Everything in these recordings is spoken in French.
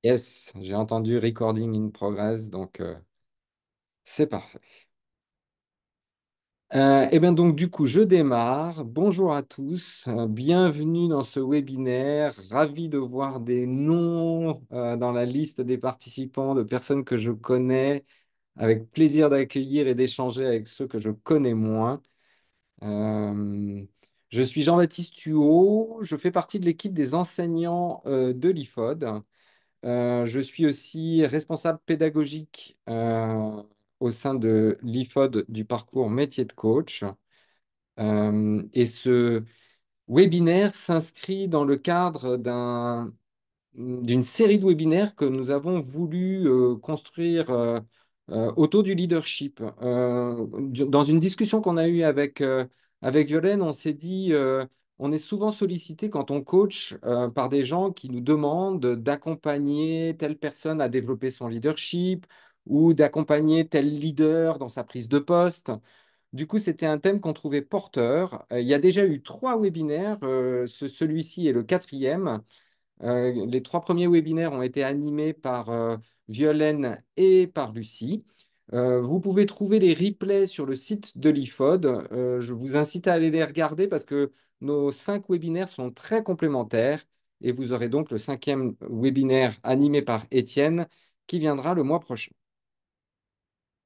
Yes, j'ai entendu recording in progress, donc c'est parfait. Et bien donc du coup, je démarre. Bonjour à tous, bienvenue dans ce webinaire. Ravi de voir des noms dans la liste des participants, de personnes que je connais. Avec plaisir d'accueillir et d'échanger avec ceux que je connais moins. Euh, je suis Jean-Baptiste Huot, je fais partie de l'équipe des enseignants de l'IFOD. Je suis aussi responsable pédagogique au sein de l'IFOD du parcours métier de coach. Et ce webinaire s'inscrit dans le cadre d'une série de webinaires que nous avons voulu construire autour du leadership. Dans une discussion qu'on a eue avec Violaine, on s'est dit, on est souvent sollicité quand on coach par des gens qui nous demandent d'accompagner telle personne à développer son leadership ou d'accompagner tel leader dans sa prise de poste. Du coup, c'était un thème qu'on trouvait porteur. Il y a déjà eu 3 webinaires. Celui-ci est le quatrième. Les 3 premiers webinaires ont été animés par Violaine et par Lucie. Vous pouvez trouver les replays sur le site de l'IFOD. Je vous incite à aller les regarder parce que nos 5 webinaires sont très complémentaires et vous aurez donc le 5e webinaire animé par Étienne qui viendra le mois prochain.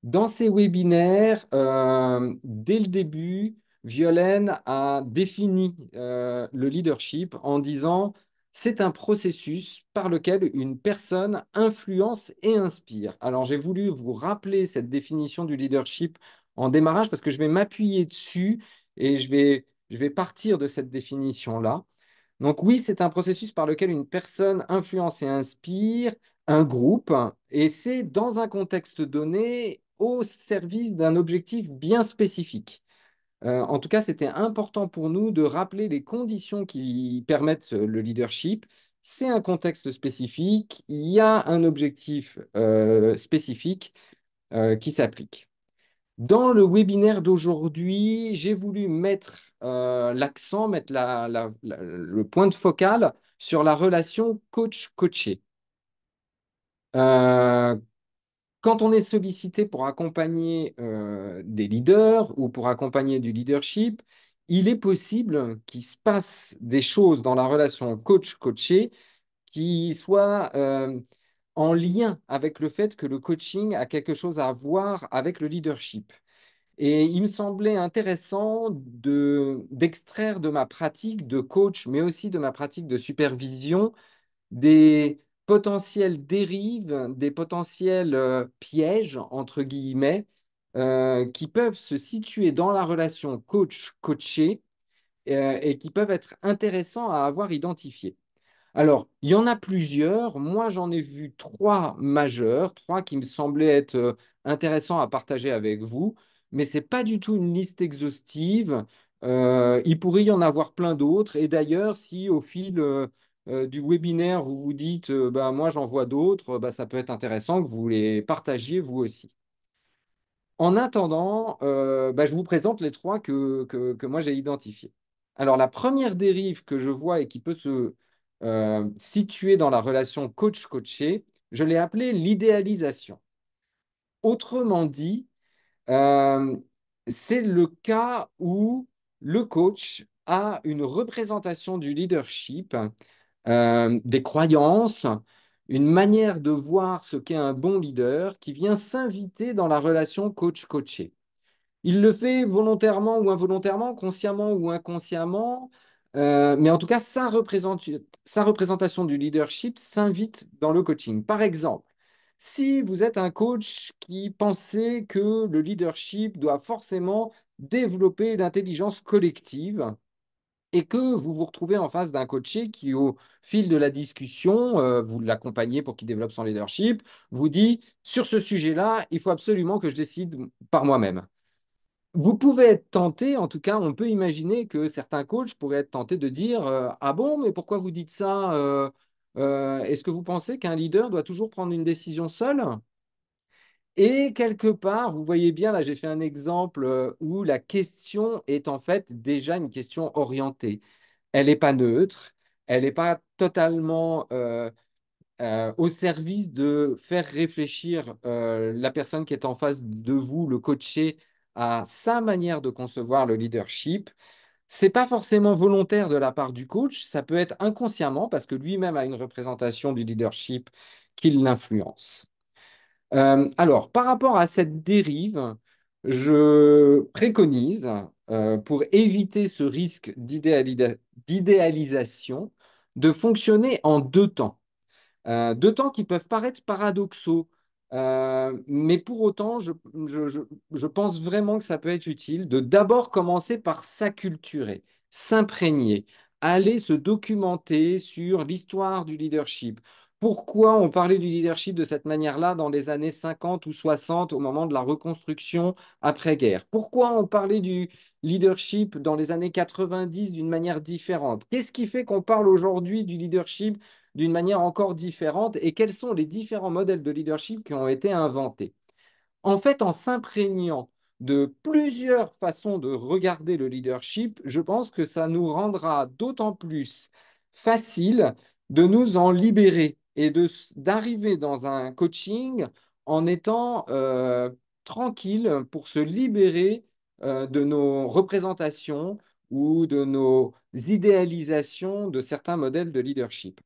Dans ces webinaires, dès le début, Violaine a défini le leadership en disant c'est un processus par lequel une personne influence et inspire. Alors j'ai voulu vous rappeler cette définition du leadership en démarrage parce que je vais m'appuyer dessus et je vais partir de cette définition-là. Donc oui, c'est un processus par lequel une personne influence et inspire un groupe, et c'est dans un contexte donné au service d'un objectif bien spécifique. En tout cas, c'était important pour nous de rappeler les conditions qui permettent le leadership. C'est un contexte spécifique, il y a un objectif spécifique qui s'applique. Dans le webinaire d'aujourd'hui, j'ai voulu mettre l'accent, mettre le point de focal sur la relation coach-coaché. Euh, Quand on est sollicité pour accompagner des leaders ou pour accompagner du leadership, il est possible qu'il se passe des choses dans la relation coach-coaché qui soient en lien avec le fait que le coaching a quelque chose à voir avec le leadership. Et il me semblait intéressant d'extraire de ma pratique de coach, mais aussi de ma pratique de supervision, des potentielles dérives, des potentiels pièges, entre guillemets, qui peuvent se situer dans la relation coach-coaché et qui peuvent être intéressants à avoir identifiés. Alors, il y en a plusieurs. Moi, j'en ai vu 3 majeurs, 3 qui me semblaient être intéressants à partager avec vous, mais ce n'est pas du tout une liste exhaustive. Il pourrait y en avoir plein d'autres. Et d'ailleurs, si au fil du webinaire, vous vous dites, bah, moi, j'en vois d'autres, bah, ça peut être intéressant que vous les partagiez vous aussi. En attendant, bah, je vous présente les 3 que moi j'ai identifiés. Alors, la première dérive que je vois et qui peut se situer dans la relation coach-coaché, je l'ai appelée l'idéalisation. Autrement dit, euh, c'est le cas où le coach a une représentation du leadership, des croyances, une manière de voir ce qu'est un bon leader qui vient s'inviter dans la relation coach-coaché. Il le fait volontairement ou involontairement, consciemment ou inconsciemment, mais en tout cas, sa représentation du leadership s'invite dans le coaching. Par exemple, si vous êtes un coach qui pensait que le leadership doit forcément développer l'intelligence collective, et que vous vous retrouvez en face d'un coaché qui, au fil de la discussion, vous l'accompagnez pour qu'il développe son leadership, vous dit, sur ce sujet-là, il faut absolument que je décide par moi-même. Vous pouvez être tenté, en tout cas, on peut imaginer que certains coachs pourraient être tentés de dire ah bon, mais pourquoi vous dites ça est-ce que vous pensez qu'un leader doit toujours prendre une décision seul? Et quelque part, vous voyez bien, là j'ai fait un exemple où la question est en fait déjà une question orientée. Elle n'est pas neutre, elle n'est pas totalement au service de faire réfléchir la personne qui est en face de vous, le coaché, à sa manière de concevoir le leadership. C'est pas forcément volontaire de la part du coach, ça peut être inconsciemment parce que lui-même a une représentation du leadership qui l'influence. Alors, par rapport à cette dérive, je préconise, pour éviter ce risque d'idéalisation, de fonctionner en deux temps. Deux temps qui peuvent paraître paradoxaux, mais pour autant, je- je- je pense vraiment que ça peut être utile de d'abord commencer par s'acculturer, s'imprégner, aller se documenter sur l'histoire du leadership. Pourquoi on parlait du leadership de cette manière-là dans les années 50 ou 60 au moment de la reconstruction après-guerre? Pourquoi on parlait du leadership dans les années 90 d'une manière différente? Qu'est-ce qui fait qu'on parle aujourd'hui du leadership d'une manière encore différente et quels sont les différents modèles de leadership qui ont été inventés? En fait, en s'imprégnant de plusieurs façons de regarder le leadership, je pense que ça nous rendra d'autant plus facile de nous en libérer et d'arriver dans un coaching en étant tranquille pour se libérer de nos représentations ou de nos idéalisations de certains modèles de leadership.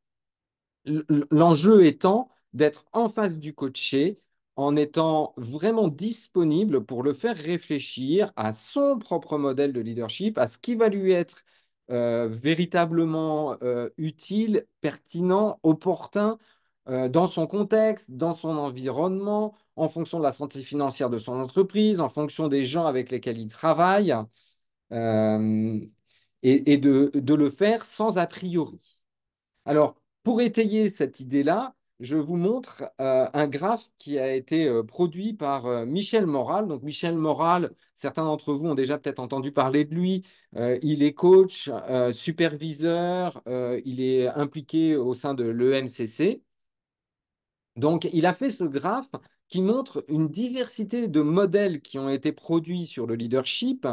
L'enjeu étant d'être en face du coaché en étant vraiment disponible pour le faire réfléchir à son propre modèle de leadership, à ce qui va lui être véritablement utile, pertinent, opportun dans son contexte, dans son environnement, en fonction de la santé financière de son entreprise, en fonction des gens avec lesquels il travaille, euh, et de le faire sans a priori. Alors, pour étayer cette idée-là, je vous montre un graphe qui a été produit par Michel Moral. Donc, Michel Moral, certains d'entre vous ont déjà peut-être entendu parler de lui. Il est coach, superviseur, il est impliqué au sein de l'EMCC. Donc, il a fait ce graphe qui montre une diversité de modèles qui ont été produits sur le leadership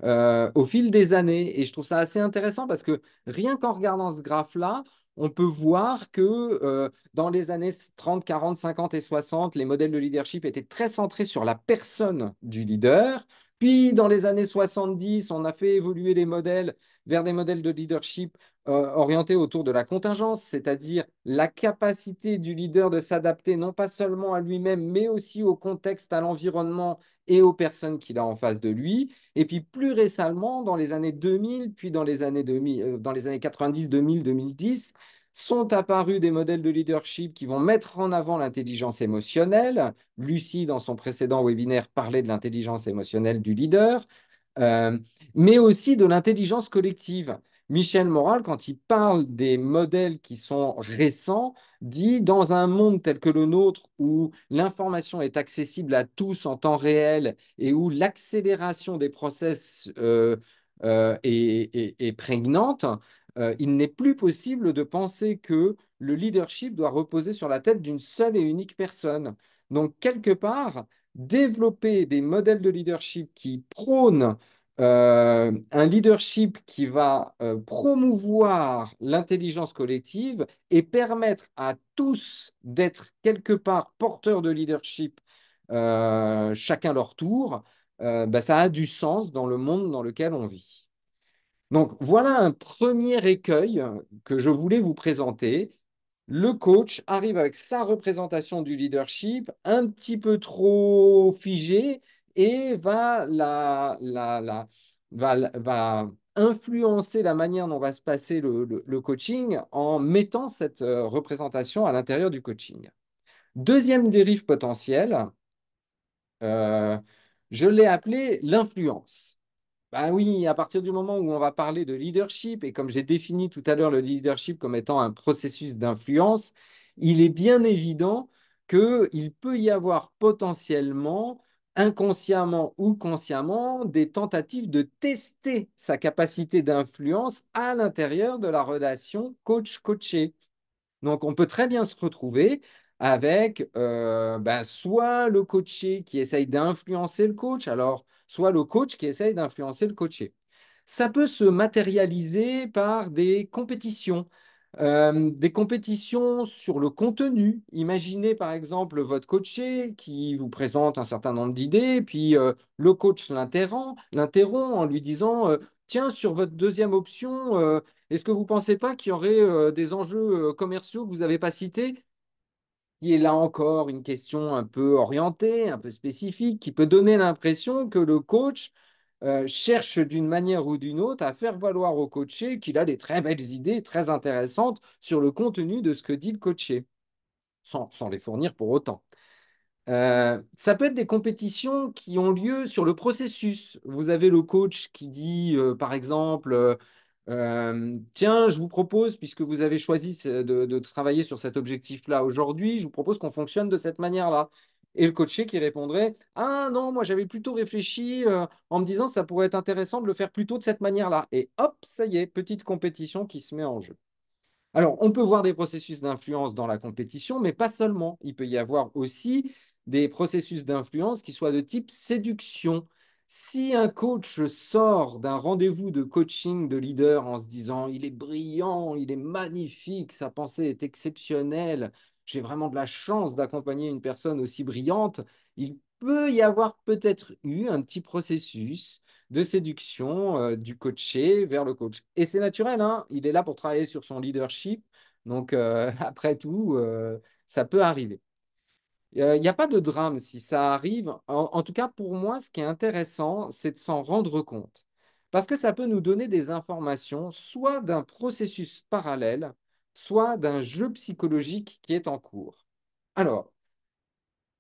au fil des années. Et je trouve ça assez intéressant parce que rien qu'en regardant ce graphe-là, on peut voir que dans les années 30, 40, 50 et 60, les modèles de leadership étaient très centrés sur la personne du leader. Puis, dans les années 70, on a fait évoluer les modèles vers des modèles de leadership orienté autour de la contingence, c'est-à-dire la capacité du leader de s'adapter non pas seulement à lui-même, mais aussi au contexte, à l'environnement et aux personnes qu'il a en face de lui. Et puis plus récemment, dans les années 2000, puis dans les années 2000, dans les années 90, 2000, 2010, sont apparus des modèles de leadership qui vont mettre en avant l'intelligence émotionnelle. Lucie, dans son précédent webinaire, parlait de l'intelligence émotionnelle du leader, euh, mais aussi de l'intelligence collective. Michel Moral, quand il parle des modèles qui sont récents, dit dans un monde tel que le nôtre où l'information est accessible à tous en temps réel et où l'accélération des process est prégnante, il n'est plus possible de penser que le leadership doit reposer sur la tête d'une seule et unique personne. Donc, quelque part, développer des modèles de leadership qui prônent un leadership qui va promouvoir l'intelligence collective et permettre à tous d'être quelque part porteurs de leadership, chacun leur tour, bah, ça a du sens dans le monde dans lequel on vit. Donc voilà un premier écueil que je voulais vous présenter. Le coach arrive avec sa représentation du leadership un petit peu trop figée et va influencer la manière dont va se passer le coaching en mettant cette représentation à l'intérieur du coaching. Deuxième dérive potentielle, euh, je l'ai appelée l'influence. Ben oui, à partir du moment où on va parler de leadership, et comme j'ai défini tout à l'heure le leadership comme étant un processus d'influence, il est bien évident qu'il peut y avoir potentiellement, inconsciemment ou consciemment, des tentatives de tester sa capacité d'influence à l'intérieur de la relation coach-coaché. Donc, on peut très bien se retrouver avec ben, soit le coaché qui essaye d'influencer le coach, alors soit le coach qui essaye d'influencer le coaché. Ça peut se matérialiser par des compétitions. Des compétitions sur le contenu. Imaginez par exemple votre coaché qui vous présente un certain nombre d'idées, puis le coach l'interrompt en lui disant tiens, sur votre deuxième option, est-ce que vous ne pensez pas qu'il y aurait des enjeux commerciaux que vous n'avez pas cités? Qui est là encore une question un peu orientée, un peu spécifique, qui peut donner l'impression que le coach cherche d'une manière ou d'une autre à faire valoir au coaché qu'il a des très belles idées, très intéressantes sur le contenu de ce que dit le coaché, sans les fournir pour autant. Ça peut être des compétitions qui ont lieu sur le processus. Vous avez le coach qui dit, par exemple, tiens, je vous propose, puisque vous avez choisi de travailler sur cet objectif-là aujourd'hui, je vous propose qu'on fonctionne de cette manière-là. Et le coaché qui répondrait, ah non, moi j'avais plutôt réfléchi en me disant ça pourrait être intéressant de le faire plutôt de cette manière-là. Et hop, ça y est, petite compétition qui se met en jeu. Alors, on peut voir des processus d'influence dans la compétition, mais pas seulement. Il peut y avoir aussi des processus d'influence qui soient de type séduction. Si un coach sort d'un rendez-vous de coaching de leader en se disant il est brillant, il est magnifique, sa pensée est exceptionnelle, j'ai vraiment de la chance d'accompagner une personne aussi brillante, il peut y avoir peut-être eu un petit processus de séduction du coaché vers le coach. Et c'est naturel, hein, il est là pour travailler sur son leadership. Donc, après tout, ça peut arriver. Il n'y a pas de drame si ça arrive. En tout cas, pour moi, ce qui est intéressant, c'est de s'en rendre compte. Parce que ça peut nous donner des informations, soit d'un processus parallèle, soit d'un jeu psychologique qui est en cours. Alors,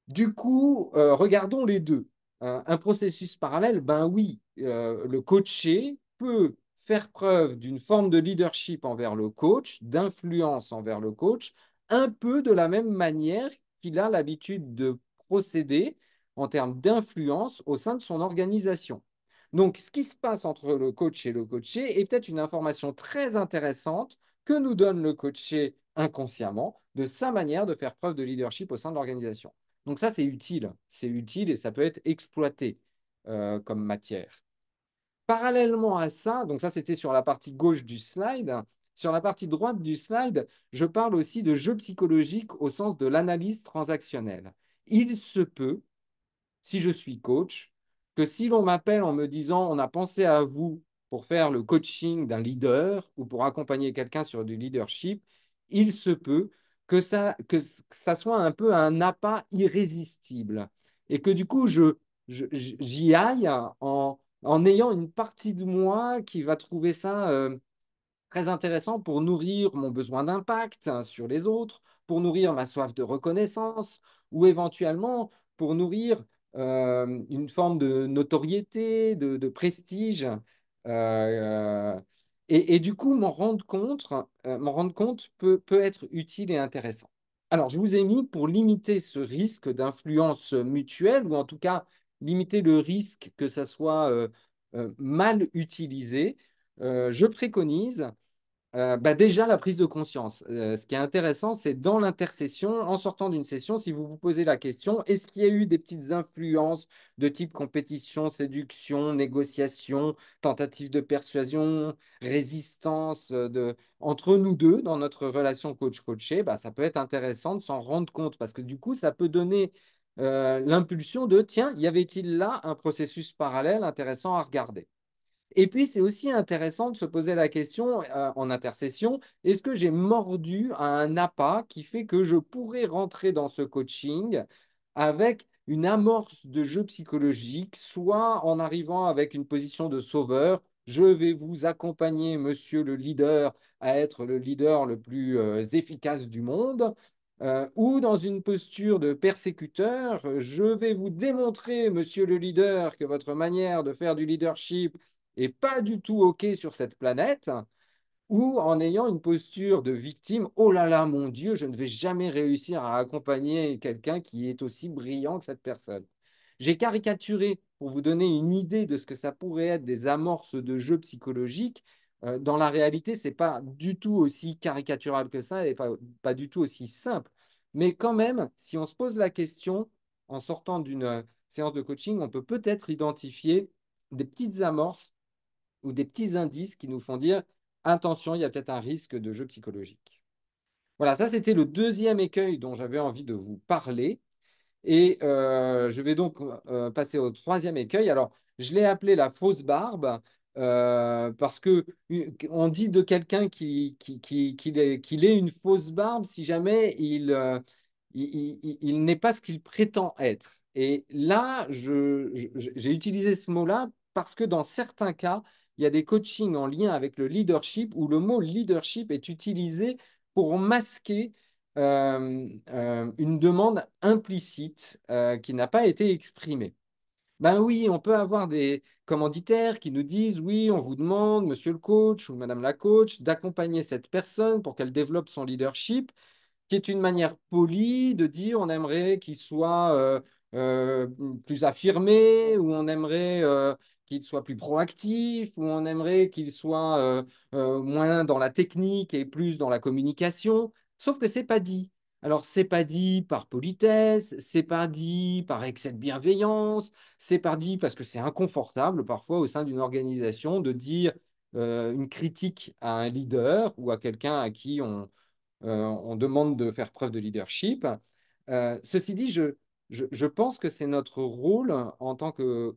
du coup, regardons les deux. Un processus parallèle, ben oui, le coaché peut faire preuve d'une forme de leadership envers le coach, d'influence envers le coach, un peu de la même manière qu'il a l'habitude de procéder en termes d'influence au sein de son organisation. Donc, ce qui se passe entre le coach et le coaché est peut-être une information très intéressante que nous donne le coaché inconsciemment de sa manière de faire preuve de leadership au sein de l'organisation. Donc ça, c'est utile et ça peut être exploité comme matière. Parallèlement à ça, donc ça c'était sur la partie gauche du slide, sur la partie droite du slide, je parle aussi de jeu psychologique au sens de l'analyse transactionnelle. Il se peut si je suis coach, que si l'on m'appelle en me disant on a pensé à vous pour faire le coaching d'un leader ou pour accompagner quelqu'un sur du leadership, il se peut que ça soit un peu un appât irrésistible et que du coup j'y aille en ayant une partie de moi qui va trouver ça très intéressant pour nourrir mon besoin d'impact sur les autres, pour nourrir ma soif de reconnaissance ou éventuellement pour nourrir une forme de notoriété, de prestige. Euh, et du coup, m'en rendre compte peut être utile et intéressant. Alors, je vous ai mis pour limiter ce risque d'influence mutuelle, ou en tout cas limiter le risque que ça soit mal utilisé, je préconise bah déjà, la prise de conscience. Ce qui est intéressant, c'est dans l'intercession, en sortant d'une session, si vous vous posez la question, est-ce qu'il y a eu des petites influences de type compétition, séduction, négociation, tentative de persuasion, résistance entre nous deux dans notre relation coach-coaché, bah, ça peut être intéressant de s'en rendre compte parce que du coup, ça peut donner l'impulsion de, tiens, y avait-il là un processus parallèle intéressant à regarder? Et puis, c'est aussi intéressant de se poser la question en intercession, est-ce que j'ai mordu à un appât qui fait que je pourrais rentrer dans ce coaching avec une amorce de jeu psychologique, soit en arrivant avec une position de sauveur, je vais vous accompagner, monsieur le leader, à être le leader le plus efficace du monde, ou dans une posture de persécuteur, je vais vous démontrer, monsieur le leader, que votre manière de faire du leadership et pas du tout OK sur cette planète, ou en ayant une posture de victime, oh là là, mon Dieu, je ne vais jamais réussir à accompagner quelqu'un qui est aussi brillant que cette personne. J'ai caricaturé pour vous donner une idée de ce que ça pourrait être des amorces de jeux psychologiques. Dans la réalité, ce n'est pas du tout aussi caricatural que ça et pas du tout aussi simple. Mais quand même, si on se pose la question en sortant d'une séance de coaching, on peut peut-être identifier des petites amorces ou des petits indices qui nous font dire, attention, il y a peut-être un risque de jeu psychologique. Voilà, ça c'était le deuxième écueil dont j'avais envie de vous parler. Et je vais donc passer au troisième écueil. Alors, je l'ai appelé la fausse barbe parce que on dit de quelqu'un qu'il est une fausse barbe si jamais il n'est pas ce qu'il prétend être. Et là, j'ai utilisé ce mot-là parce que dans certains cas, il y a des coachings en lien avec le leadership où le mot leadership est utilisé pour masquer une demande implicite qui n'a pas été exprimée. Ben oui, on peut avoir des commanditaires qui nous disent, oui, on vous demande, monsieur le coach ou madame la coach, d'accompagner cette personne pour qu'elle développe son leadership, qui est une manière polie de dire on aimerait qu'il soit euh, plus affirmé, ou on aimerait qu'il soit plus proactif, ou on aimerait qu'il soit moins dans la technique et plus dans la communication. Sauf que c'est pas dit. Alors, c'est pas dit par politesse, c'est pas dit par excès de bienveillance, c'est pas dit parce que c'est inconfortable parfois au sein d'une organisation de dire une critique à un leader ou à quelqu'un à qui on demande de faire preuve de leadership. Ceci dit, je pense que c'est notre rôle en tant que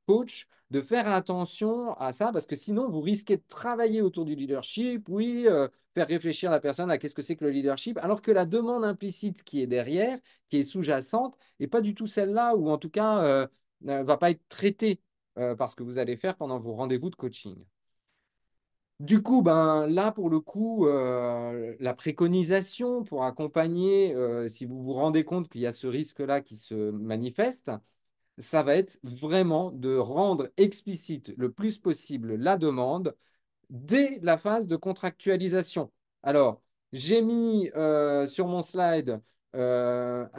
coach de faire attention à ça, parce que sinon, vous risquez de travailler autour du leadership, oui, faire réfléchir la personne à qu'est-ce que c'est que le leadership, alors que la demande implicite qui est derrière, qui est sous-jacente, n'est pas du tout celle-là, ou en tout cas, ne va pas être traitée par ce que vous allez faire pendant vos rendez-vous de coaching. Du coup, ben, là, pour le coup, la préconisation pour accompagner, si vous vous rendez compte qu'il y a ce risque-là qui se manifeste, ça va être vraiment de rendre explicite le plus possible la demande dès la phase de contractualisation. Alors, j'ai mis sur mon slide un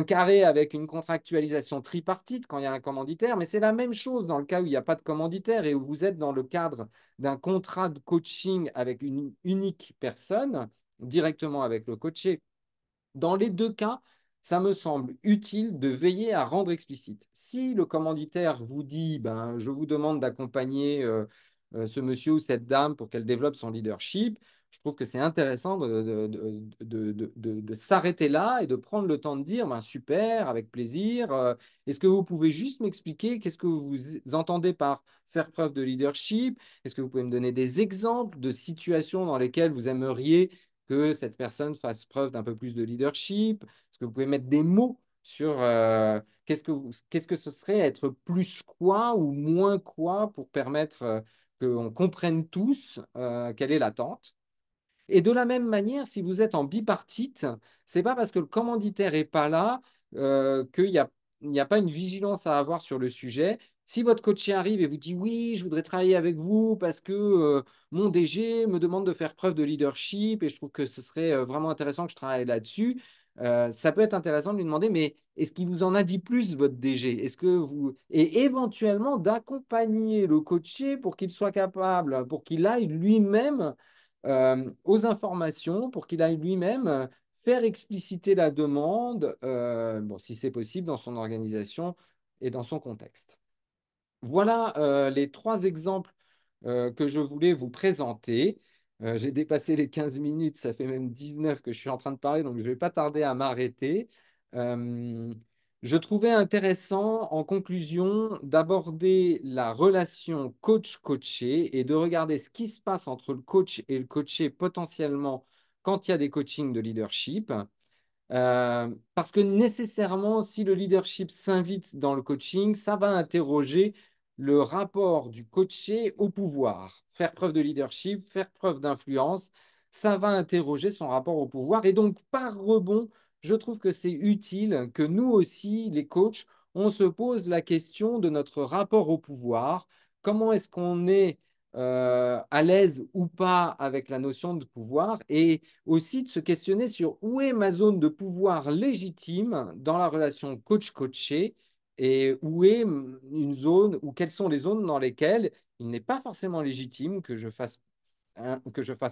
carré avec une contractualisation tripartite quand il y a un commanditaire, mais c'est la même chose dans le cas où il n'y a pas de commanditaire et où vous êtes dans le cadre d'un contrat de coaching avec une unique personne, directement avec le coaché. Dans les deux cas, ça me semble utile de veiller à rendre explicite. Si le commanditaire vous dit, ben, je vous demande d'accompagner ce monsieur ou cette dame pour qu'elle développe son leadership, je trouve que c'est intéressant de s'arrêter là et de prendre le temps de dire, ben, super, avec plaisir. Est-ce que vous pouvez juste m'expliquer qu'est-ce que vous entendez par faire preuve de leadership? Est-ce que vous pouvez me donner des exemples de situations dans lesquelles vous aimeriez que cette personne fasse preuve d'un peu plus de leadership? Est-ce que vous pouvez mettre des mots sur qu'est-ce que ce serait être plus quoi ou moins quoi pour permettre qu'on comprenne tous quelle est l'attente? Et de la même manière, si vous êtes en bipartite, c'est pas parce que le commanditaire est pas là qu'il n'y a pas une vigilance à avoir sur le sujet. Si votre coach arrive et vous dit oui, je voudrais travailler avec vous parce que mon DG me demande de faire preuve de leadership et je trouve que ce serait vraiment intéressant que je travaille là-dessus, ça peut être intéressant de lui demander, mais est-ce qu'il vous en a dit plus, votre DG? Est-ce que vous... Et éventuellement d'accompagner le coaché pour qu'il soit capable, pour qu'il aille lui-même aux informations pour qu'il aille lui-même faire expliciter la demande, bon, si c'est possible, dans son organisation et dans son contexte. Voilà les trois exemples que je voulais vous présenter. J'ai dépassé les 15 minutes, ça fait même 19 que je suis en train de parler, donc je ne vais pas tarder à m'arrêter. Euh, je trouvais intéressant, en conclusion, d'aborder la relation coach-coaché et de regarder ce qui se passe entre le coach et le coaché potentiellement quand il y a des coachings de leadership. Parce que nécessairement, si le leadership s'invite dans le coaching, ça va interroger le rapport du coaché au pouvoir. Faire preuve de leadership, faire preuve d'influence, ça va interroger son rapport au pouvoir. Et donc, par rebond, je trouve que c'est utile que nous aussi, les coachs, on se pose la question de notre rapport au pouvoir. Comment est-ce qu'on est à l'aise ou pas avec la notion de pouvoir? Et aussi de se questionner sur où est ma zone de pouvoir légitime dans la relation coach-coaché et où est une zone, ou quelles sont les zones dans lesquelles il n'est pas forcément légitime que je fasse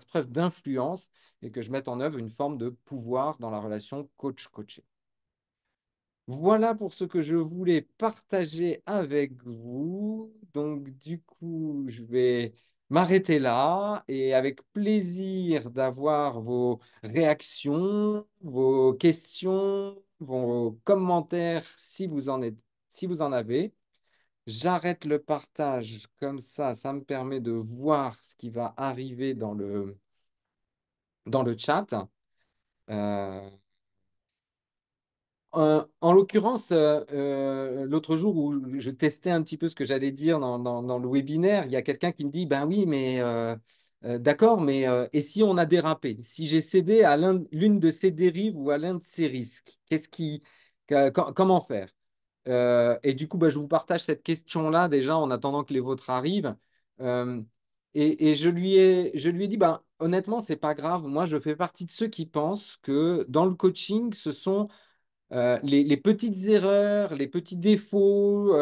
preuve d'influence et que je mette en œuvre une forme de pouvoir dans la relation coach-coaché. Voilà pour ce que je voulais partager avec vous. Donc, du coup, je vais m'arrêter là et avec plaisir d'avoir vos réactions, vos questions, vos commentaires si vous en avez. J'arrête le partage comme ça me permet de voir ce qui va arriver dans le chat. Euh, en l'occurrence, l'autre jour où je testais un petit peu ce que j'allais dire dans le webinaire, il y a quelqu'un qui me dit, ben oui, mais d'accord, mais et si on a dérapé? Si j'ai cédé à l'une de ces dérives ou à l'un de ces risques, comment faire? Et du coup, bah, je vous partage cette question-là déjà en attendant que les vôtres arrivent. Euh, et je lui ai dit, bah, honnêtement, c'est pas grave. Moi, je fais partie de ceux qui pensent que dans le coaching, ce sont les petites erreurs, les petits défauts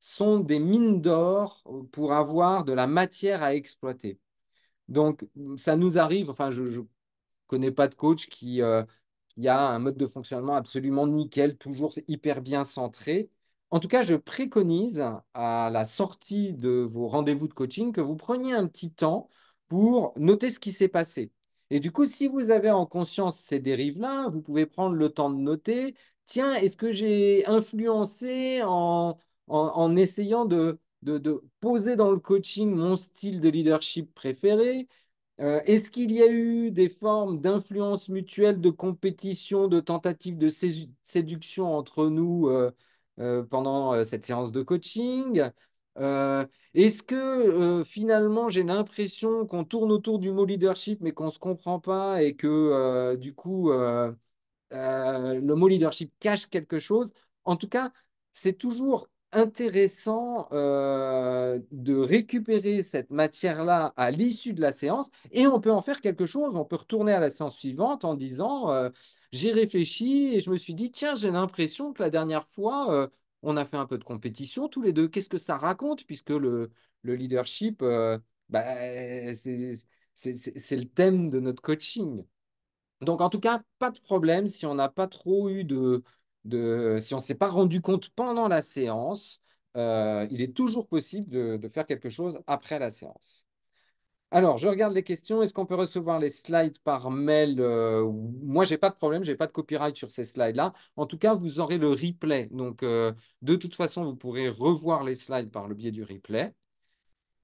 sont des mines d'or pour avoir de la matière à exploiter. Donc, ça nous arrive, enfin, je connais pas de coach qui a un mode de fonctionnement absolument nickel, toujours hyper bien centré. En tout cas, je préconise à la sortie de vos rendez-vous de coaching que vous preniez un petit temps pour noter ce qui s'est passé. Et du coup, si vous avez en conscience ces dérives-là, vous pouvez prendre le temps de noter, tiens, est-ce que j'ai influencé en essayant de poser dans le coaching mon style de leadership préféré? Est-ce qu'il y a eu des formes d'influence mutuelle, de compétition, de tentative de séduction entre nous pendant cette séance de coaching? Est-ce que finalement j'ai l'impression qu'on tourne autour du mot leadership mais qu'on ne se comprend pas et que du coup le mot leadership cache quelque chose. En tout cas, c'est toujours intéressant de récupérer cette matière-là à l'issue de la séance et on peut en faire quelque chose. On peut retourner à la séance suivante en disant j'ai réfléchi et je me suis dit, tiens, j'ai l'impression que la dernière fois, on a fait un peu de compétition tous les deux. Qu'est-ce que ça raconte puisque le leadership, bah, c'est c'est le thème de notre coaching. Donc, en tout cas, pas de problème si on n'a pas trop eu si on ne s'est pas rendu compte pendant la séance, il est toujours possible de faire quelque chose après la séance. Alors, je regarde les questions. Est-ce qu'on peut recevoir les slides par mail? Moi, j'ai pas de problème, j'ai pas de copyright sur ces slides-là. En tout cas, vous aurez le replay. Donc, de toute façon, vous pourrez revoir les slides par le biais du replay.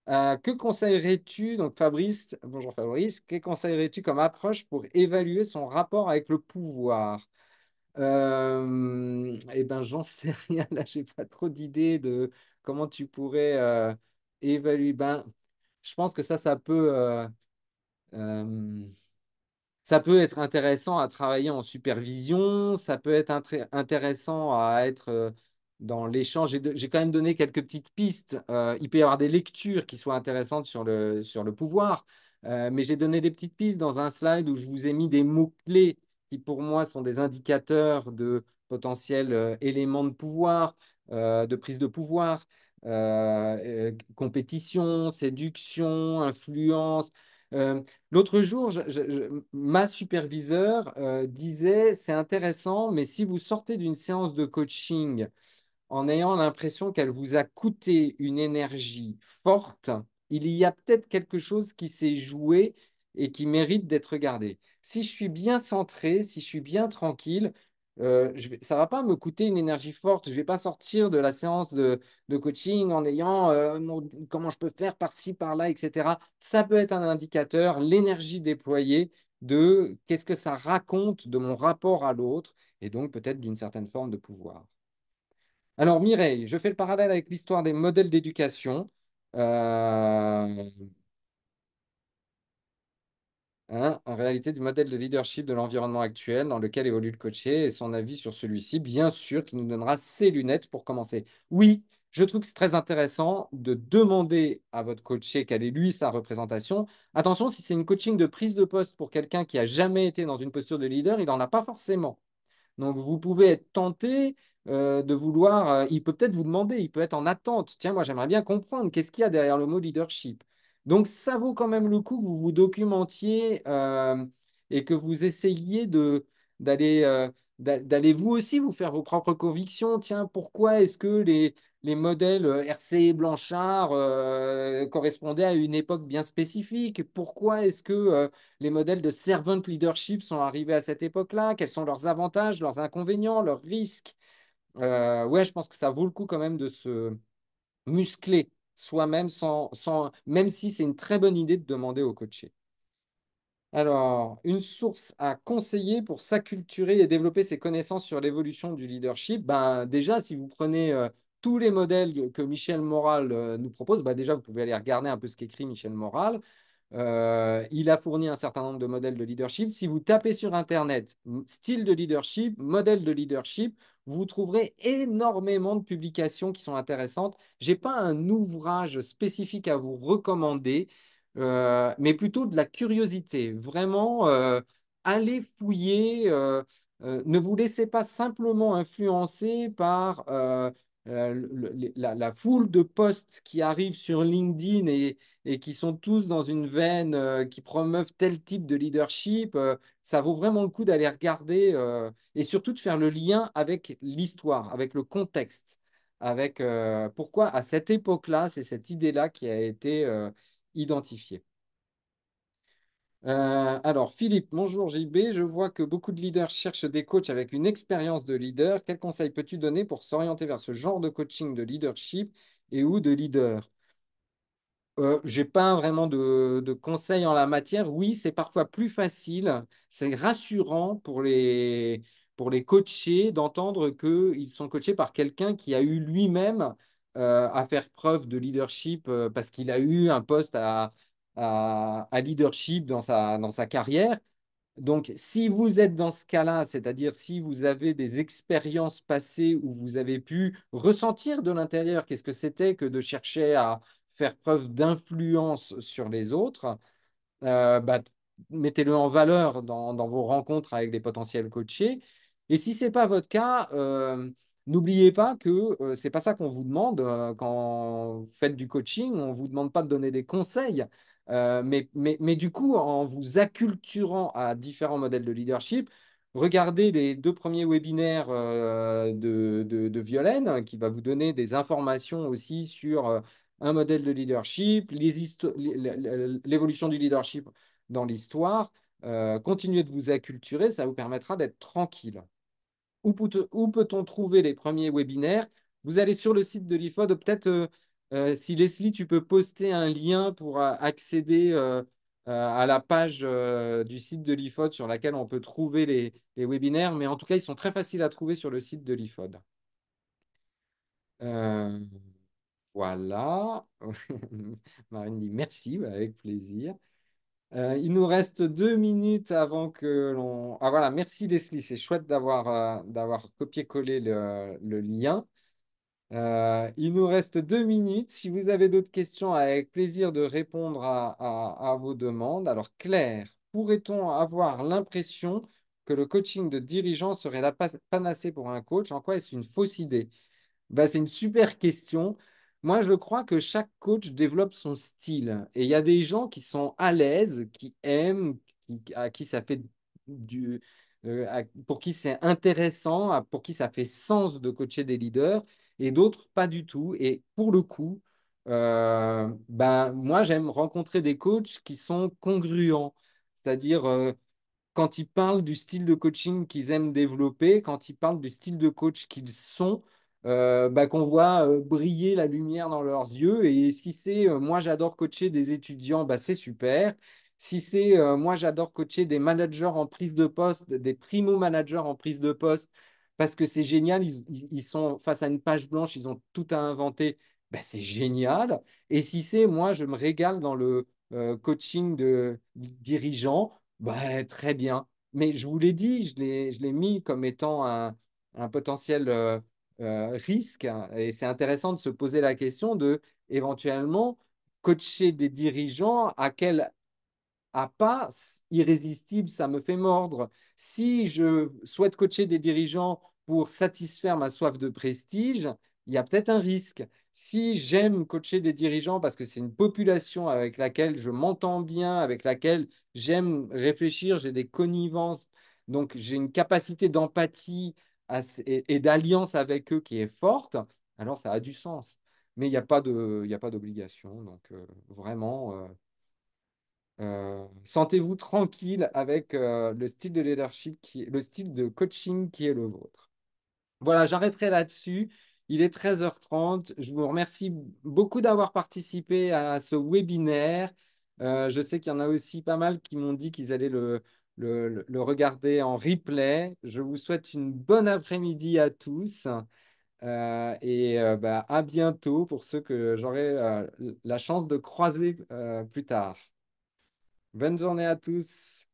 Que conseillerais-tu, donc Fabrice, bonjour Fabrice, que conseillerais-tu comme approche pour évaluer son rapport avec le pouvoir? Eh ben, j'en sais rien, là, j'ai pas trop d'idées de comment tu pourrais évaluer. Ben, je pense que ça peut, euh, ça peut être intéressant à travailler en supervision, ça peut être intéressant à être dans l'échange. J'ai quand même donné quelques petites pistes. Il peut y avoir des lectures qui soient intéressantes sur le pouvoir, mais j'ai donné des petites pistes dans un slide où je vous ai mis des mots-clés qui pour moi sont des indicateurs de potentiels éléments de pouvoir, de prise de pouvoir, compétition, séduction, influence. Euh, L'autre jour, ma superviseure disait, c'est intéressant, mais si vous sortez d'une séance de coaching en ayant l'impression qu'elle vous a coûté une énergie forte, il y a peut-être quelque chose qui s'est joué et qui mérite d'être regardé. Si je suis bien centré, si je suis bien tranquille, ça ne va pas me coûter une énergie forte. Je ne vais pas sortir de la séance de coaching en ayant comment je peux faire par-ci, par-là, etc. Ça peut être un indicateur, l'énergie déployée de qu'est-ce que ça raconte de mon rapport à l'autre et donc peut-être d'une certaine forme de pouvoir. Alors, Mireille, je fais le parallèle avec l'histoire des modèles d'éducation. Euh, En réalité, du modèle de leadership de l'environnement actuel dans lequel évolue le coaché et son avis sur celui-ci, bien sûr, qui nous donnera ses lunettes pour commencer. Oui, je trouve que c'est très intéressant de demander à votre coaché quelle est lui sa représentation. Attention, si c'est une coaching de prise de poste pour quelqu'un qui a jamais été dans une posture de leader, il n'en a pas forcément. Donc, vous pouvez être tenté de vouloir, il peut peut-être vous demander, il peut être en attente. Tiens, moi, j'aimerais bien comprendre qu'est-ce qu'il y a derrière le mot leadership. Donc, ça vaut quand même le coup que vous vous documentiez et que vous essayiez d'aller d'aller vous aussi vous faire vos propres convictions. Tiens, pourquoi est-ce que les modèles RC Blanchard correspondaient à une époque bien spécifique? Pourquoi est-ce que les modèles de servant leadership sont arrivés à cette époque-là? Quels sont leurs avantages, leurs inconvénients, leurs risques? Ouais, je pense que ça vaut le coup quand même de se muscler soi-même même si c'est une très bonne idée de demander au coaché. Alors, une source à conseiller pour s'acculturer et développer ses connaissances sur l'évolution du leadership, ben, déjà, si vous prenez tous les modèles que Michel Moral nous propose, ben, déjà, vous pouvez aller regarder un peu ce qu'écrit Michel Moral. Il a fourni un certain nombre de modèles de leadership. Si vous tapez sur Internet style de leadership, modèle de leadership, vous trouverez énormément de publications qui sont intéressantes. Je n'ai pas un ouvrage spécifique à vous recommander, mais plutôt de la curiosité. Vraiment, allez fouiller. Ne vous laissez pas simplement influencer par la foule de posts qui arrivent sur LinkedIn et qui sont tous dans une veine qui promeuvent tel type de leadership. Ça vaut vraiment le coup d'aller regarder et surtout de faire le lien avec l'histoire, avec le contexte, avec pourquoi à cette époque-là, c'est cette idée-là qui a été identifiée. Alors, Philippe, bonjour JB. Je vois que beaucoup de leaders cherchent des coachs avec une expérience de leader. Quels conseils peux-tu donner pour s'orienter vers ce genre de coaching de leadership et ou de leader? J'ai pas vraiment de conseils en la matière. Oui, c'est parfois plus facile, c'est rassurant pour les coachés d'entendre qu'ils sont coachés par quelqu'un qui a eu lui-même à faire preuve de leadership parce qu'il a eu un poste à leadership dans sa carrière. Donc, si vous êtes dans ce cas-là, c'est-à-dire si vous avez des expériences passées où vous avez pu ressentir de l'intérieur qu'est-ce que c'était que de chercher à faire preuve d'influence sur les autres, bah, mettez-le en valeur dans vos rencontres avec des potentiels coachés. Et si ce n'est pas votre cas, n'oubliez pas que ce n'est pas ça qu'on vous demande quand vous faites du coaching. On ne vous demande pas de donner des conseils. Mais du coup, en vous acculturant à différents modèles de leadership, regardez les deux premiers webinaires de Violaine, qui va vous donner des informations aussi sur un modèle de leadership, l'évolution du leadership dans l'histoire. Continuez de vous acculturer, ça vous permettra d'être tranquille. Où peut-on trouver les premiers webinaires? Vous allez sur le site de l'IFOD, peut-être si Leslie, tu peux poster un lien pour accéder à la page du site de l'IFOD sur laquelle on peut trouver les webinaires, mais en tout cas, ils sont très faciles à trouver sur le site de l'IFOD. Euh, voilà. Marine dit merci, bah, avec plaisir. Il nous reste 2 minutes avant que l'on... Ah voilà, merci Leslie, c'est chouette d'avoir copié-collé le lien. Il nous reste 2 minutes. Si vous avez d'autres questions, avec plaisir de répondre à vos demandes. Alors Claire, pourrait-on avoir l'impression que le coaching de dirigeant serait la panacée pour un coach? En quoi est-ce une fausse idée? Bah, c'est une super question. Moi, je crois que chaque coach développe son style. Et il y a des gens qui sont à l'aise, qui aiment, à qui ça fait du, pour qui c'est intéressant, pour qui ça fait sens de coacher des leaders, et d'autres pas du tout. Et pour le coup, ben, moi, j'aime rencontrer des coachs qui sont congruents. C'est-à-dire, quand ils parlent du style de coaching qu'ils aiment développer, quand ils parlent du style de coach qu'ils sont, bah, qu'on voit briller la lumière dans leurs yeux. Et si c'est moi j'adore coacher des étudiants, bah, c'est super. Si c'est moi j'adore coacher des managers en prise de poste, des primo-managers en prise de poste, parce que c'est génial, ils sont face à une page blanche, ils ont tout à inventer, bah, c'est génial. Et si c'est moi je me régale dans le coaching de dirigeants, bah, très bien. Mais je vous l'ai dit, je l'ai mis comme étant un potentiel risque, hein. Et c'est intéressant de se poser la question de éventuellement coacher des dirigeants à quel à pas irrésistible, ça me fait mordre. Si je souhaite coacher des dirigeants pour satisfaire ma soif de prestige, il y a peut-être un risque. Si j'aime coacher des dirigeants parce que c'est une population avec laquelle je m'entends bien, avec laquelle j'aime réfléchir, j'ai des connivences, donc j'ai une capacité d'empathie et d'alliance avec eux qui est forte, alors ça a du sens. Mais il y a pas d'obligation. Donc vraiment, sentez-vous tranquille avec le style de leadership le style de coaching qui est le vôtre. Voilà, j'arrêterai là-dessus. Il est 13h30. Je vous remercie beaucoup d'avoir participé à ce webinaire. Je sais qu'il y en a aussi pas mal qui m'ont dit qu'ils allaient le regarder en replay. Je vous souhaite une bonne après-midi à tous bah, à bientôt pour ceux que j'aurai la chance de croiser plus tard. Bonne journée à tous.